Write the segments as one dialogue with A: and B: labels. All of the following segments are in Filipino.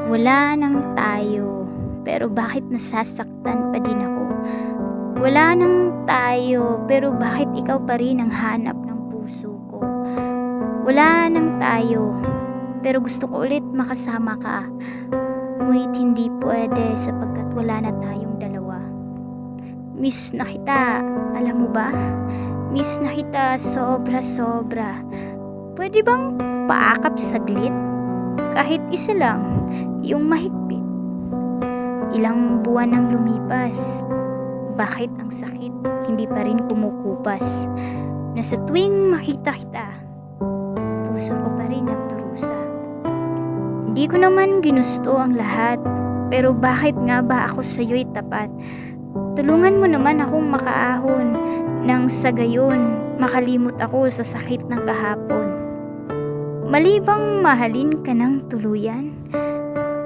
A: Wala nang tayo, pero bakit nasasaktan pa din ako? Wala nang tayo, pero bakit ikaw pa rin ang hanap ng puso ko? Wala nang tayo, pero gusto ko ulit makasama ka. Ngunit hindi pwede sapagkat wala na tayong dalawa. Miss na kita, alam mo ba? Miss na kita sobra-sobra. Pwede bang paakap saglit? Kahit isa lang, yung mahigpit. Ilang buwan nang lumipas. Bakit ang sakit hindi pa rin kumukupas? Na sa tuwing makita kita, puso ko pa rin nagdurusa. Hindi ko naman ginusto ang lahat, pero bakit nga ba ako sa'yo'y tapat? Tulungan mo naman akong makaahon nang sa gayon makalimot ako sa sakit ng kahapon. Mali bang mahalin ka ng tuluyan?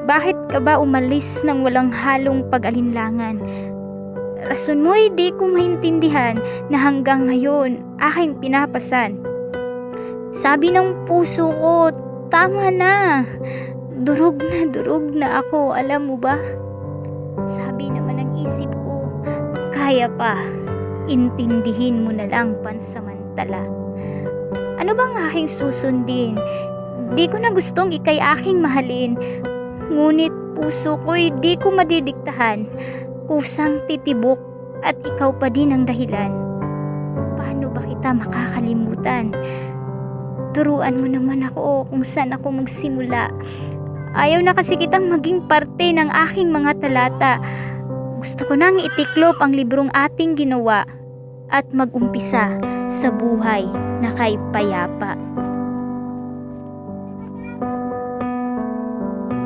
A: Bakit ka ba umalis nang walang halong pag-alinlangan? Rason mo'y di ko maintindihan na hanggang ngayon aking pinapasan. Sabi ng puso ko, tama na. Durog na ako, alam mo ba? Sabi naman ng isip ko, kaya pa. Intindihin mo na lang pansamantala. Ano bang aking susundin? Di ko na gustong ikay aking mahalin. Ngunit puso ko'y di ko madidiktahan. Kusang titibok at ikaw pa din ang dahilan. Paano ba kita makakalimutan? Turuan mo naman ako kung saan ako magsimula. Ayaw na kasi kitang maging parte ng aking mga talata. Gusto ko nang itiklop ang librong ating ginawa at mag-umpisa sa buhay na kay payapa.